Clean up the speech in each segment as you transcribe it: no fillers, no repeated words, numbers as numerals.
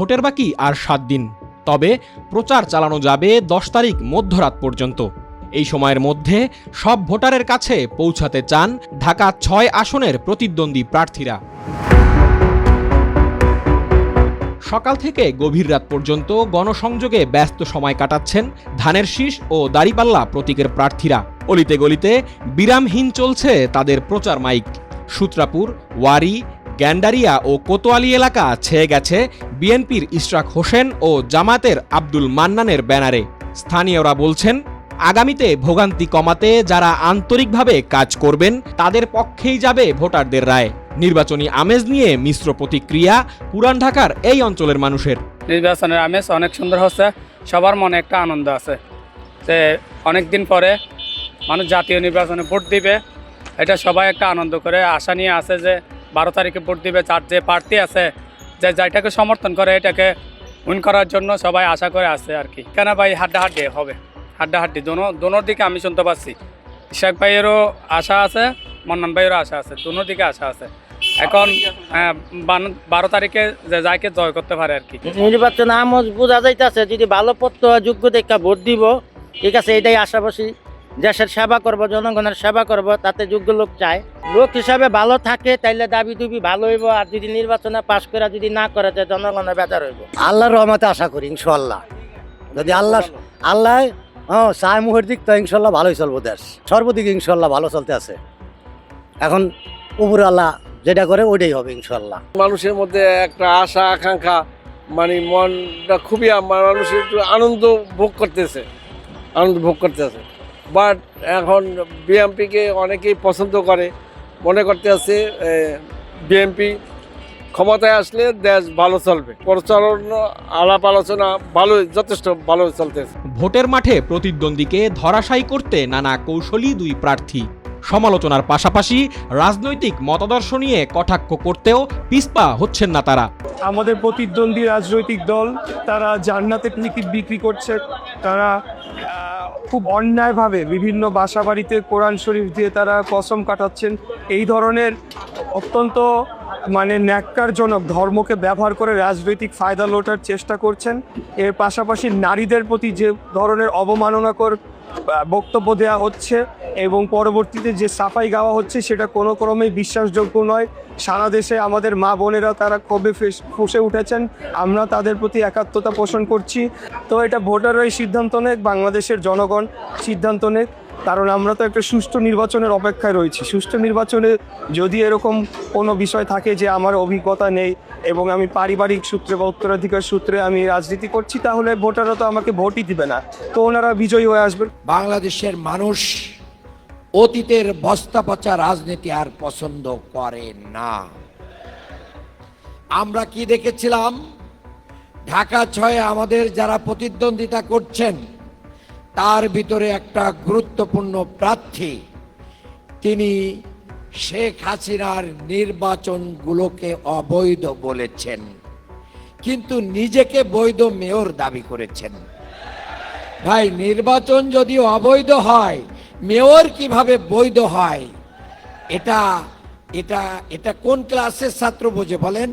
ভোটের বাকি আর 7 দিন। তবে প্রচার চালানো যাবে 10 তারিখ মধ্যরাত পর্যন্ত। এই সময়ের মধ্যে সব ভোটারের কাছে পৌঁছাতে চান ঢাকা 6 আসনের প্রতিদ্বন্দ্বী প্রার্থীরা। সকাল থেকে গভীর রাত পর্যন্ত গণসংযোগে ব্যস্ত সময় কাটাচ্ছেন ধানের শীষ ও দাড়িপাল্লা প্রতীকের প্রার্থীরা। অলিতে গলিতে বিরামহীন চলছে তাদের প্রচার মাইক। সূত্রাপুর, ওয়ারী, গ্যান্ডারিয়া ও কোতোয়ালি এলাকা ছেয়ে গেছে বিএনপির ইশরাক হোসেন ও জামাতের আব্দুল মান্নানের ব্যানারে। স্থানীয়রা বলছেন, আগামীতে ভোগান্তি কমাতে যারা আন্তরিকভাবে কাজ করবেন তাদের পক্ষেই যাবে ভোটারদের রায়। নির্বাচনী আমেজ নিয়ে মিশ্র প্রতিক্রিয়া পুরান ঢাকার এই অঞ্চলের মানুষের। নির্বাচনের আমেজ অনেক সুন্দর হচ্ছে, সবার মনে একটা আনন্দ আছে যে অনেক দিন পরে মানুষ জাতীয় নির্বাচনে ভোট দিবে, এটা সবাই একটা আনন্দ করে আশা নিয়ে আছে যে 12 তারিখে ভোট দিবে। যার যে প্রার্থী আছে যে যেটাকে সমর্থন করে এটাকে উইন করার জন্য সবাই আশা করে আছে আর কি। কেন ভাই হাড্ডাহাড্ডি হবে, হাড্ডাহাড্ডি দোনোর দিকে আমি শুনতে পাচ্ছি। ইশাক ভাইয়েরও আশা আছে, মন্নান ভাইয়েরও আশা আছে, দোনোর দিকে আশা আছে। এখন 12 তারিখে যে যাকে জয় করতে পারে আর কি। নির্বাচন আমজ বোঝা যাইতেছে, যদি ভালো পত্র যোগ্য দেখা ভোট দিব, ঠিক আছে, এটাই আশাবাসী। দেশের সেবা করব, জনগণের সেবা করব, তাতে যোগ্য লোক চায়। লোক হিসাবে ভালো থাকে তাইলে দাবি দুবি ভালো হইব। আর যদি নির্বাচনে পাশ করে যদি না করে তাই জনগণের বেজার হইব। আল্লাহর রহমতে আশা করি ইনশাল্লাহ, যদি আল্লাহ চায় মুখের দিক তো ইনশাল্লাহ ভালোই চলবো। দেশ সর্বদিকে ইনশাল্লাহ ভালো চলতে আছে। এখন উপরে আল্লাহ যেটা করে ওইটাই হবে ইনশাল্লাহ। মানুষের মধ্যে একটা আশা আকাঙ্ক্ষা, মানে মনটা খুবই মানুষের একটু আনন্দ ভোগ করতেছে। বাট এখন বিএনপিকে অনেকেই পছন্দ করে, মনে করতে আছে বিএনপি ক্ষমতায় আসলে দেশ ভালো চলবে। প্রচারণা আলাপ আলোচনা যথেষ্ট ভালো চলতেছে। ভোটের মাঠে প্রতিদ্বন্দ্বীকে ধরাশায়ী করতে নানা কৌশলী দুই প্রার্থী। সমালোচনার পাশাপাশি রাজনৈতিক মতাদর্শ নিয়ে কটাক্ষ করতেও পিছপা হচ্ছেন না তারা। আমাদের প্রতিদ্বন্দ্বী রাজনৈতিক দল তারা জান্নাতের টিকিট বিক্রি করছে, তারা খুব অন্যায়ভাবে বিভিন্ন বাসা বাড়িতে কোরআন শরীফ দিয়ে তারা কসম কাটাচ্ছেন। এই ধরনের অত্যন্ত ন্যাক্কারজনক ধর্মকে ব্যবহার করে রাজনৈতিক ফায়দা লোটার চেষ্টা করছেন। এর পাশাপাশি নারীদের প্রতি যে ধরনের অবমাননাকর বক্তব্য দেওয়া হচ্ছে এবং পরবর্তীতে যে সাফাই গাওয়া হচ্ছে সেটা কোনো ক্রমেই বিশ্বাসযোগ্য নয়। সারা দেশে আমাদের মা বোনেরা তারা কবে ফুঁসে উঠেছেন, আমরা তাদের প্রতি একাত্মতা পোষণ করছি। তো এটা ভোটাররাই সিদ্ধান্ত নেক, বাংলাদেশের জনগণ সিদ্ধান্ত নেক, কারণ আমরা তো একটা সুষ্ঠু নির্বাচনের অপেক্ষায় রয়েছি। সুষ্ঠু নির্বাচনে যদি এরকম কোনো বিষয় থাকে যে আমার অভিজ্ঞতা নেই এবং আমি পারিবারিক সূত্রে বা উত্তরাধিকার সূত্রে আমি রাজনীতি করছি, তাহলে ভোটাররা তো আমাকে ভোটই দিবে না, তো ওনারা বিজয়ী হয়ে আসবেন। বাংলাদেশের মানুষ অতীতের বস্তা পচা রাজনীতি আর পছন্দ করে না। আমরা কি দেখেছিলাম, ঢাকা 6 আমাদের যারা প্রতিদ্বন্দ্বিতা করছেন তার ভিতরে একটা গুরুত্বপূর্ণ প্রার্থী, তিনি শেখ হাসিনার নির্বাচনগুলোকে অবৈধ বলেছেন, কিন্তু নিজেকে বৈধ মেয়র দাবি করেছেন। ভাই, নির্বাচন যদি অবৈধ হয়, মেয়র কিভাবে বৈধ হয়? এটা এটা এটা কোন ক্লাসের ছাত্র বোঝে বলেন?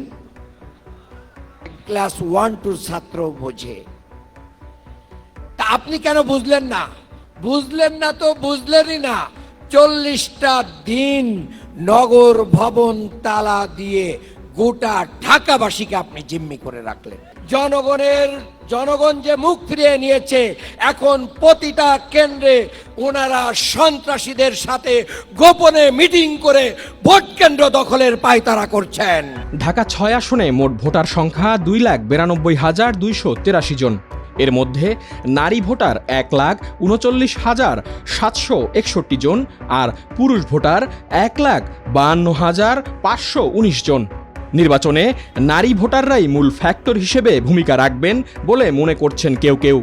ক্লাস 1-2 ছাত্র বোঝে। তা আপনি কেন বুঝলেন না? তো বুঝলেনই না। 40টা দিন নগর ভবন তালা দিয়ে গোটা ঢাকাবাসীকে আপনি জিম্মি করে রাখলেন। জনগণ যে মুখ ফিরিয়ে নিয়েছে, এখন প্রতিটা কেন্দ্রে ওনারা সন্ত্রাসীদের সাথে গোপনে মিটিং করে ভোট কেন্দ্র দখলের পায়তারা করছেন। ঢাকা 6 আসনে মোট ভোটার সংখ্যা 2,92,283 জন। এর মধ্যে নারী ভোটার 1,39,761 জন আর পুরুষ ভোটার 1,52,519 জন। নির্বাচনে নারী ভোটাররাই মূল ফ্যাক্টর হিসেবে ভূমিকা রাখবেন বলে মনে করছেন কেউ কেউ।